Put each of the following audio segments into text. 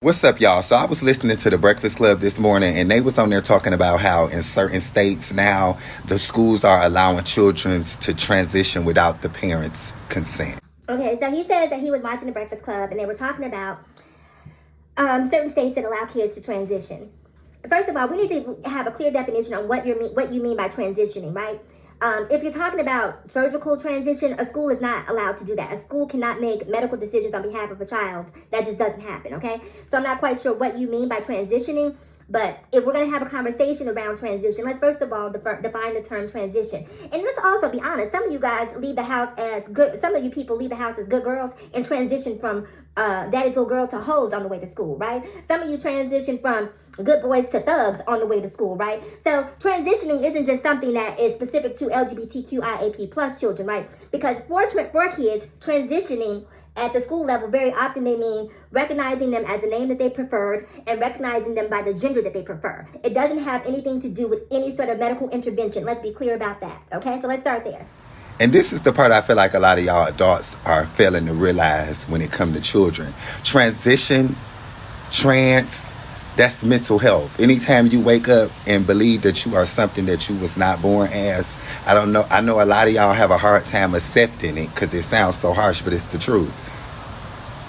What's up, y'all? So I was listening to the Breakfast Club this morning, and they was on there talking about how in certain states now the schools are allowing children to transition without the parents' consent. Okay, so he says that he was watching the Breakfast Club, and they were talking about certain states that allow kids to transition. First of all, we need to have a clear definition on what you mean by transitioning, right? If you're talking about surgical transition, a school is not allowed to do that. A school cannot make medical decisions on behalf of a child. That just doesn't happen, okay? So I'm not quite sure what you mean by transitioning, but if we're going to have a conversation around transition, let's first of all define the term transition. And let's also be honest, some of you guys leave the house as good, some of you people leave the house as good girls and transition from daddy's little girl to hoes on the way to school, right? Some of you transition from good boys to thugs on the way to school, right? So transitioning isn't just something that is specific to LGBTQIAP plus children, right? Because for kids, transitioning at the school level very often may mean recognizing them as a name that they preferred and recognizing them by the gender that they prefer. It doesn't have anything to do with any sort of medical intervention. Let's be clear about that, okay? So let's start there. And this is the part I feel like a lot of y'all adults are failing to realize when it comes to children. Transition, that's mental health. Anytime you wake up and believe that you are something that you was not born as, I know a lot of y'all have a hard time accepting it because it sounds so harsh, but it's the truth.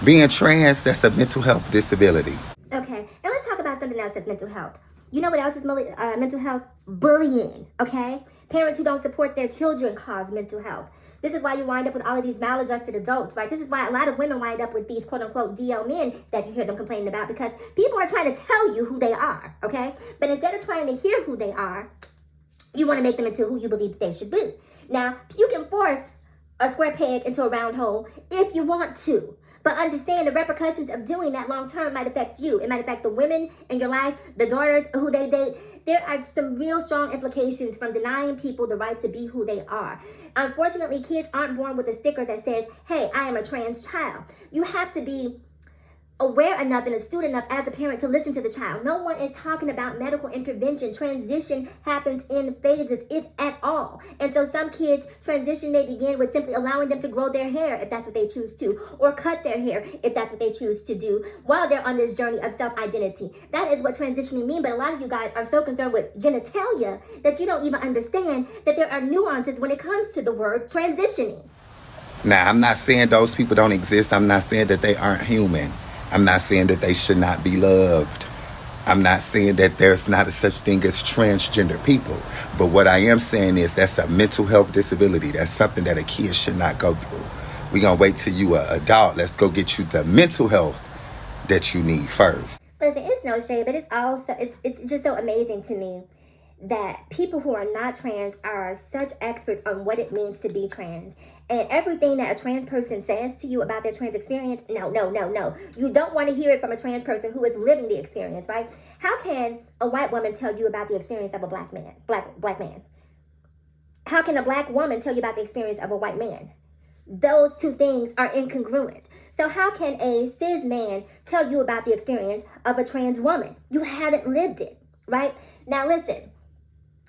Being trans, that's a mental health disability. Okay, and let's talk about something else that's mental health. You know what else is mental health? Bullying, okay? Parents who don't support their children cause mental health. This is why you wind up with all of these maladjusted adults, right? This is why a lot of women wind up with these quote-unquote DL men that you hear them complaining about, because people are trying to tell you who they are, okay? But instead of trying to hear who they are, you want to make them into who you believe they should be. Now, you can force a square peg into a round hole if you want to. But understand the repercussions of doing that long term might affect you. It might affect the women in your life, the daughters who they date. There are some real strong implications from denying people the right to be who they are. Unfortunately, kids aren't born with a sticker that says, hey, I am a trans child. You have to be aware enough and astute enough as a parent to listen to the child. No one is talking about medical intervention. Transition happens in phases, if at all. And so some kids, transition may begin with simply allowing them to grow their hair if that's what they choose to, or cut their hair if that's what they choose to do while they're on this journey of self-identity. That is what transitioning means. But a lot of you guys are so concerned with genitalia that you don't even understand that there are nuances when it comes to the word transitioning. Now, I'm not saying those people don't exist. I'm not saying that they aren't human. I'm not saying that they should not be loved. I'm not saying that there's not a such thing as transgender people. But what I am saying is that's a mental health disability. That's something that a kid should not go through. We're going to wait till you an adult. Let's go get you the mental health that you need first. Listen, it's no shade, but it's just so amazing to me that people who are not trans are such experts on what it means to be trans. And everything that a trans person says to you about their trans experience, no. You don't want to hear it from a trans person who is living the experience, right? How can a white woman tell you about the experience of a black man? How can a black woman tell you about the experience of a white man? Those two things are incongruent. So how can a cis man tell you about the experience of a trans woman? You haven't lived it, right? Now listen.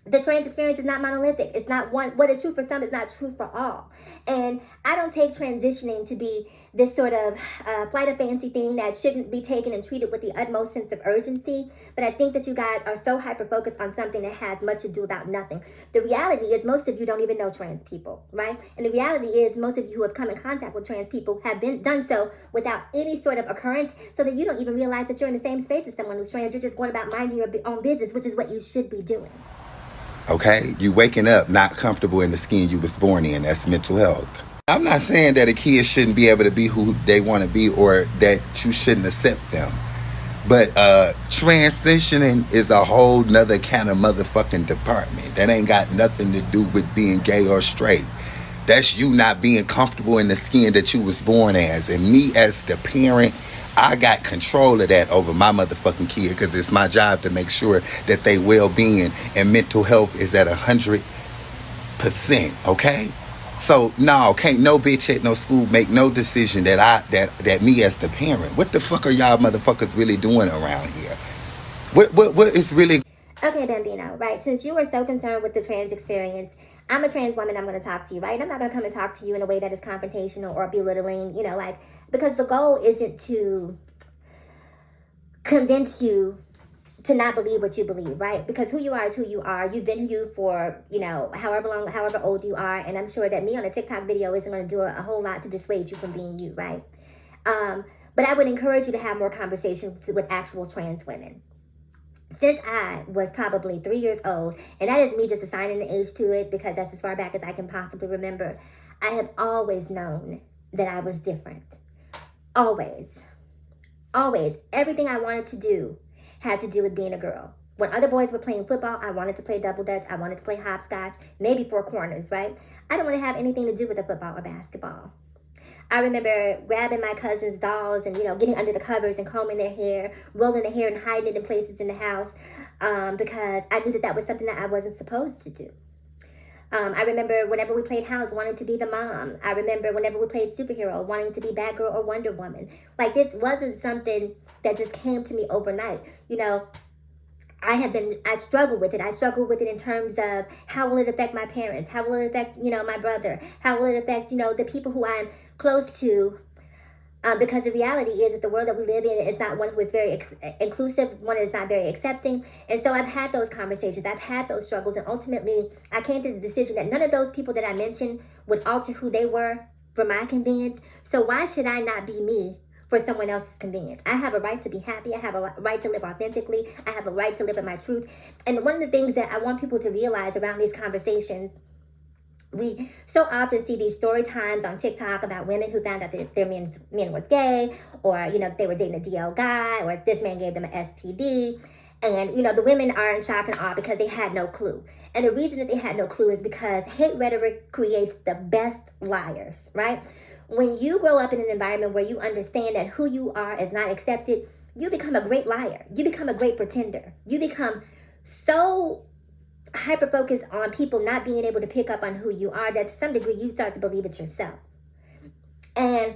The trans experience is not monolithic. It's not one. What is true for some is not true for all. And I don't take transitioning to be this sort of flight of fancy thing that shouldn't be taken and treated with the utmost sense of urgency. But I think that you guys are so hyper-focused on something that has much to do about nothing. The reality is most of you don't even know trans people, right? And the reality is most of you who have come in contact with trans people have done so without any sort of occurrence, so that you don't even realize that you're in the same space as someone who's trans. You're just going about minding your own business, which is what you should be doing. Okay? You waking up not comfortable in the skin you was born in. That's mental health. I'm not saying that a kid shouldn't be able to be who they want to be or that you shouldn't accept them. But transitioning is a whole nother kind of motherfucking department. That ain't got nothing to do with being gay or straight. That's you not being comfortable in the skin that you was born as. And me as the parent, I got control of that over my motherfucking kid because it's my job to make sure that they well-being and mental health is at 100%, okay? So, no, can't no bitch at no school make no decision that me as the parent. What the fuck are y'all motherfuckers really doing around here? What is really... Okay, Bambino, right? Since you were so concerned with the trans experience, I'm a trans woman, I'm going to talk to you, right? I'm not going to come and talk to you in a way that is confrontational or belittling, because the goal isn't to convince you to not believe what you believe, right? Because who you are is who you are. You've been you for, however long, however old you are. And I'm sure that me on a TikTok video isn't going to do a whole lot to dissuade you from being you, right? But I would encourage you to have more conversations with actual trans women. Since I was probably 3 years old, and that is me just assigning the age to it because that's as far back as I can possibly remember, I have always known that I was different. Always. Always. Everything I wanted to do had to do with being a girl. When other boys were playing football, I wanted to play double dutch. I wanted to play hopscotch, maybe four corners, right? I didn't want to have anything to do with the football or basketball. I remember grabbing my cousin's dolls and, getting under the covers and combing their hair, rolling their hair and hiding it in places in the house because I knew that was something that I wasn't supposed to do. I remember whenever we played house, wanting to be the mom. I remember whenever we played superhero, wanting to be Batgirl or Wonder Woman. Like, this wasn't something that just came to me overnight. I struggle with it. I struggle with it in terms of how will it affect my parents? How will it affect, my brother? How will it affect, the people who I'm close to? Because the reality is that the world that we live in is not one who is very inclusive, one is not very accepting. And so I've had those conversations, I've had those struggles, and ultimately I came to the decision that none of those people that I mentioned would alter who they were for my convenience. So why should I not be me for someone else's convenience? I have a right to be happy. I have a right to live authentically. I have a right to live in my truth. And one of the things that I want people to realize around these conversations, we so often see these story times on TikTok about women who found out that their man was gay, or, they were dating a DL guy, or this man gave them an STD. And, the women are in shock and awe because they had no clue. And the reason that they had no clue is because hate rhetoric creates the best liars, right? When you grow up in an environment where you understand that who you are is not accepted, you become a great liar. You become a great pretender. You become so hyper-focused on people not being able to pick up on who you are that to some degree you start to believe it yourself. And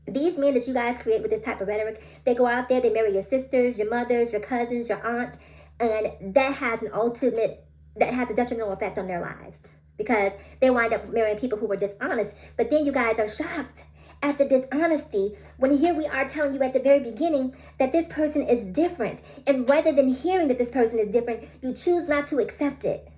these men that you guys create with this type of rhetoric, they go out there, they marry your sisters, your mothers, your cousins, your aunts, and that has a detrimental effect on their lives because they wind up marrying people who were dishonest. But then you guys are shocked at the dishonesty when here we are telling you at the very beginning that this person is different. And rather than hearing that this person is different, you choose not to accept it.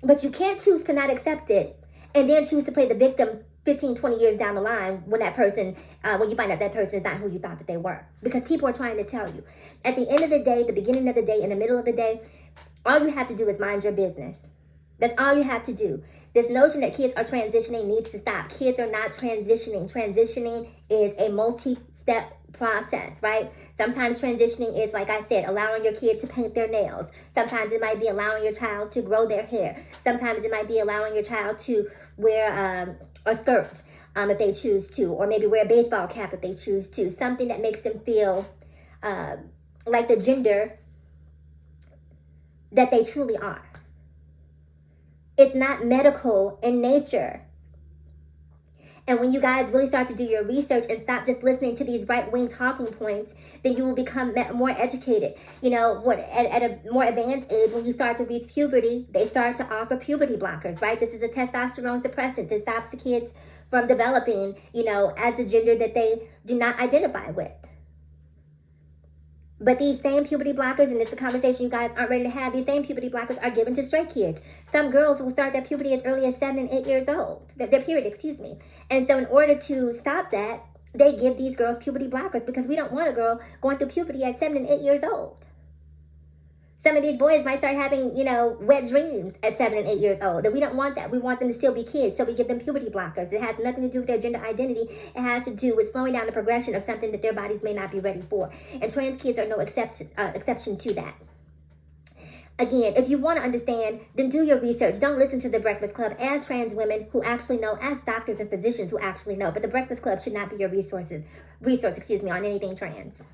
But you can't choose to not accept it and then choose to play the victim 15, 20 years down the line when when you find out that person is not who you thought that they were. Because people are trying to tell you. At the end of the day, the beginning of the day, in the middle of the day, all you have to do is mind your business. That's all you have to do. This notion that kids are transitioning needs to stop. Kids are not transitioning. Transitioning is a multi-step process, right? Sometimes transitioning is, like I said, allowing your kid to paint their nails. Sometimes it might be allowing your child to grow their hair. Sometimes it might be allowing your child to wear a skirt if they choose to, or maybe wear a baseball cap if they choose to. Something that makes them feel like the gender that they truly are. It's not medical in nature. And when you guys really start to do your research and stop just listening to these right-wing talking points, then you will become more educated. At a more advanced age, when you start to reach puberty, they start to offer puberty blockers, right? This is a testosterone suppressant that stops the kids from developing, as the gender that they do not identify with. But these same puberty blockers, and it's a conversation you guys aren't ready to have, these same puberty blockers are given to straight kids. Some girls will start their puberty as early as 7 and 8 years old. Their period, And so in order to stop that, they give these girls puberty blockers because we don't want a girl going through puberty at 7 and 8 years old. Some of these boys might start having, wet dreams at 7 and 8 years old. And we don't want that. We want them to still be kids. So we give them puberty blockers. It has nothing to do with their gender identity. It has to do with slowing down the progression of something that their bodies may not be ready for. And trans kids are no exception to that. Again, if you want to understand, then do your research. Don't listen to the Breakfast Club as trans women who actually know, as doctors and physicians who actually know. But the Breakfast Club should not be your resource, on anything trans.